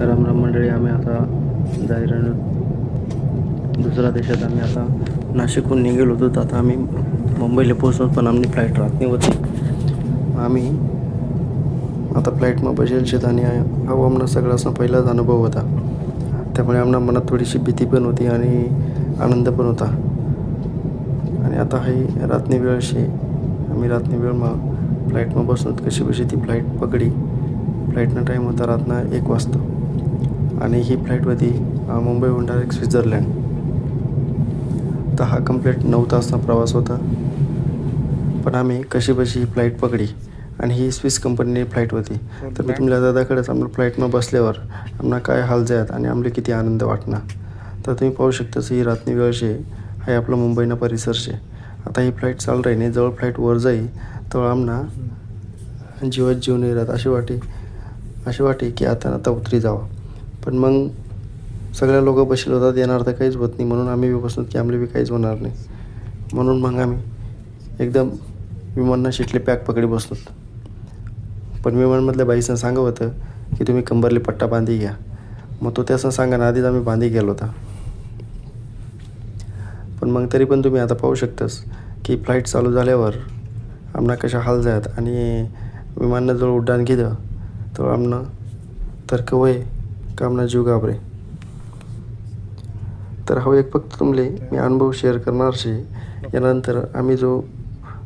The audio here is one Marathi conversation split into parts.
राम राम मंडळी. आम्ही आता जाहिरात दुसऱ्या देशात आम्ही आता नाशिकहून निघेलो होतो. आता आम्ही मुंबईला पोहोचलो, पण आमची फ्लाईट राहत नाही होती. आम्ही आता फ्लाईटમાં बसेल शेत आणि हा आमना सगळ्याचा पहिलाच अनुभव होता. त्यामुळे आमना मनात थोडीशी भीती पण होती आणि आनंद पण होता. आणि आता ही रातनी वेळ शे. आम्ही रातनी वेळમાં फ्लाईटમાં बसून कशी ती फ्लाईट पकडी. फ्लाईटना टाईम होता रातना 1 वाजता आणि ही फ्लाईट होती मुंबईहून डायरेक्ट स्वित्झर्लंड. तर हा कंप्लीट 9 तासचा प्रवास होता. पण आम्ही कशी ही फ्लाईट पकडी आणि ही स्विस कंपनीची फ्लाईट होती. तर मी तुम्हाला दादाकडेच आम्हाला फ्लाईटમાં बसल्यावर आम्हाला काय हाल जात आणि आम्हाला किती आनंद वाटणार. तर तुम्ही पाहू शकता ही रातनी वेळ शे. हा आपला मुंबईना परिसर शे. आता ही फ्लाईट चालू राहीने जवळ फ्लाईट वर जाई तर आम्हाला जीवात जीव नाही राहत. अशी वाटी की आता उतरी जावं. पण मग सगळ्या लोक बसले होतात, येणार तर काहीच होत नाही म्हणून आम्ही बसून की आम्हाला बी काहीच होणार नाही म्हणून मग आम्ही एकदम विमानना शिटले पॅक पकडी बसलो. पण विमानमधल्या बाईसनं सांगत होतं की तुम्ही कंबरले पट्टा बांधी घ्या. मग तो त्यासं सांगा आधीच आम्ही बांधी गेलो होता. पण मग तरी पण तुम्ही आता पाहू शकतास की फ्लाईट चालू झाल्यावर आम्हाला कशा हाल जात आणि विमानानं जवळ उड्डाण घेतं तर आम्हाला तर्क होय का आम्हाला जीव घाबरे. तर हा एक फक्त तुमले मी अनुभव शेअर करणार शे. यानंतर आम्ही जो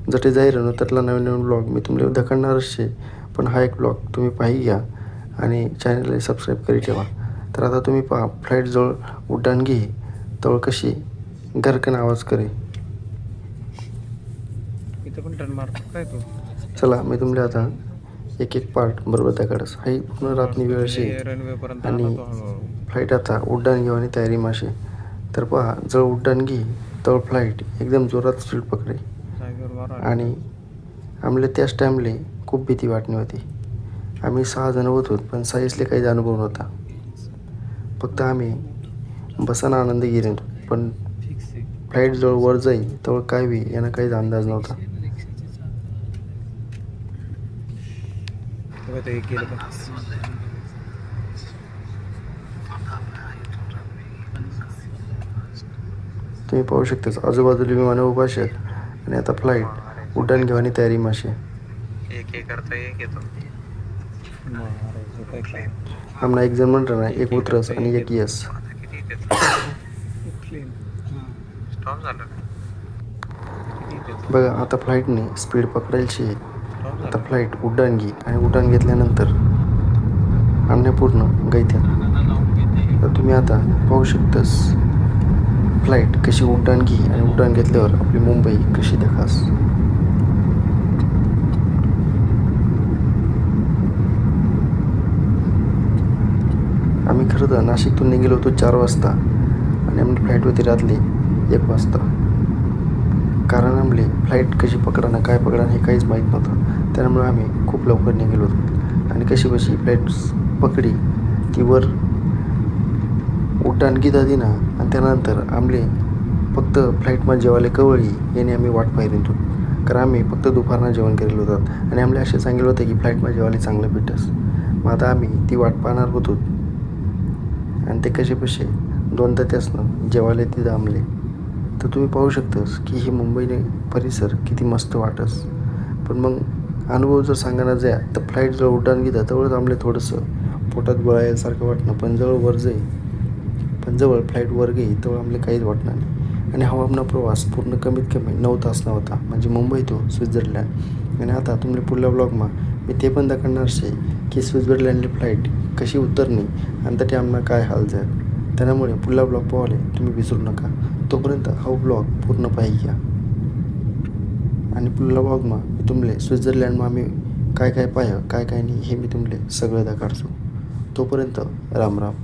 जटे जाहीर ना त्यातला नवीन ब्लॉग मी तुमले दाखवणारच शे. पण हा एक ब्लॉग तुम्ही पाही घ्या आणि चॅनलला सबस्क्राईब करी ठेवा. तर आता तुम्ही पहा फ्लाईट जवळ उड्डाण घे तवळ कशी गरकन आवाज करे. इथं पण टर्न मारतो काय तू. चला मी तुमले आता एक पार्ट बरोबर त्याकडेच हाही पूर्ण रातनी वेळ शे रनवे पर्यंत आणि आला तो हळूहळू. फ्लाईट आता उड्डाण घेऊन तयारी माशे. तर पहा जवळ उड्डाण घे तवळ फ्लाईट एकदम जोरात स्पीड पकडे जागेवर मारा. आणि आम्हाला त्याच टाईमले खूप भीती वाटणी होती. आम्ही 6 जण होतो पण 6इसले काहीच अनुभव नव्हता. फक्त आम्ही बसाना आनंद घेत होतो. पण फ्लाईट जवळ वर जाई तेव्हा काय बी यांना काहीच अंदाज नव्हता. बघा ते गेलं का. तुम्ही पाहू शकताच आजूबाजूला विमानं उभा आहेत आणि आता फ्लाईट उड्डाण घेऊन तयारी माशे. एक करता एक येतो. आम्हाला एक जण म्हणतो ना एक उतरस आणि एक यस. स्टॉप झालं. बघा आता फ्लाईटने स्पीड पकडायची. आता फ्लाईट उड्डाण घे आणि उड्डाण घेतल्यानंतर आमने पूर्ण गैत्यात. तर तुम्ही आता पाहू शकतास फ्लाईट कशी उड्डाण घे आणि उड्डाण घेतल्यावर आपली मुंबई कशी देखास. आम्ही खरं तर नाशिकतून निघालो होतो 4 वाजता आणि आमची फ्लाईट होती रात्री 1 वाजता. कारण आमले फ्लाईट कशी पकडाना काय पकडाना हे काहीच माहीत नव्हतं. त्यामुळे आम्ही खूप लवकर निघालो होतो आणि कशी फ्लाईट पकडी ती वर उड्डाण घेता दिना आणि त्यानंतर आमले फक्त फ्लाईटमध्ये जेवायला कवळी याने आम्ही वाट पाहिली होतो. कारण आम्ही फक्त दुपारनं जेवण केलेलं होतं आणि आम्हाला असे सांगितलं होतं की फ्लाईटमध्ये जेवायला चांगलं भेटस. मग आता आम्ही ती वाट पाहणार होतो आणि ते कसे 2 तासानं जेवायला तिथं आमले. तर तुम्ही पाहू शकतास की ही मुंबईने परिसर किती मस्त वाटस. पण मग अनुभव जर सांगायला जाय तर फ्लाईट जवळ उड्डाण घेता तेवढंच आमले थोडंसं पोटात गोळायसारखं वाटणं. पण जवळ फ्लाईट वर गेली तेव्हा आम्हाला काहीच वाटणार नाही. आणि हा आपला प्रवास पूर्ण कमीत कमी 9 तासना होता. म्हणजे मुंबई तो स्वित्झर्लंड. आणि आता तुम्ही पुढल्या ब्लॉगमा मी ते पण दाखवणार शे की स्वित्झर्लंडची फ्लाईट कशी उतरणी आणि त्याचे आम्हाला काय हाल जात. त्यामुळे पुढला ब्लॉग पाहायला तुम्ही विसरू नका. तोपर्यंत हा ब्लॉग पूर्ण पाही घ्या आणि पुढल्या ब्लॉगमा मी तुमले स्वित्झर्लंडमा आम्ही काय पाह्य काय नाही हे मी तुमले सगळं दाखवतो. तोपर्यंत राम राम.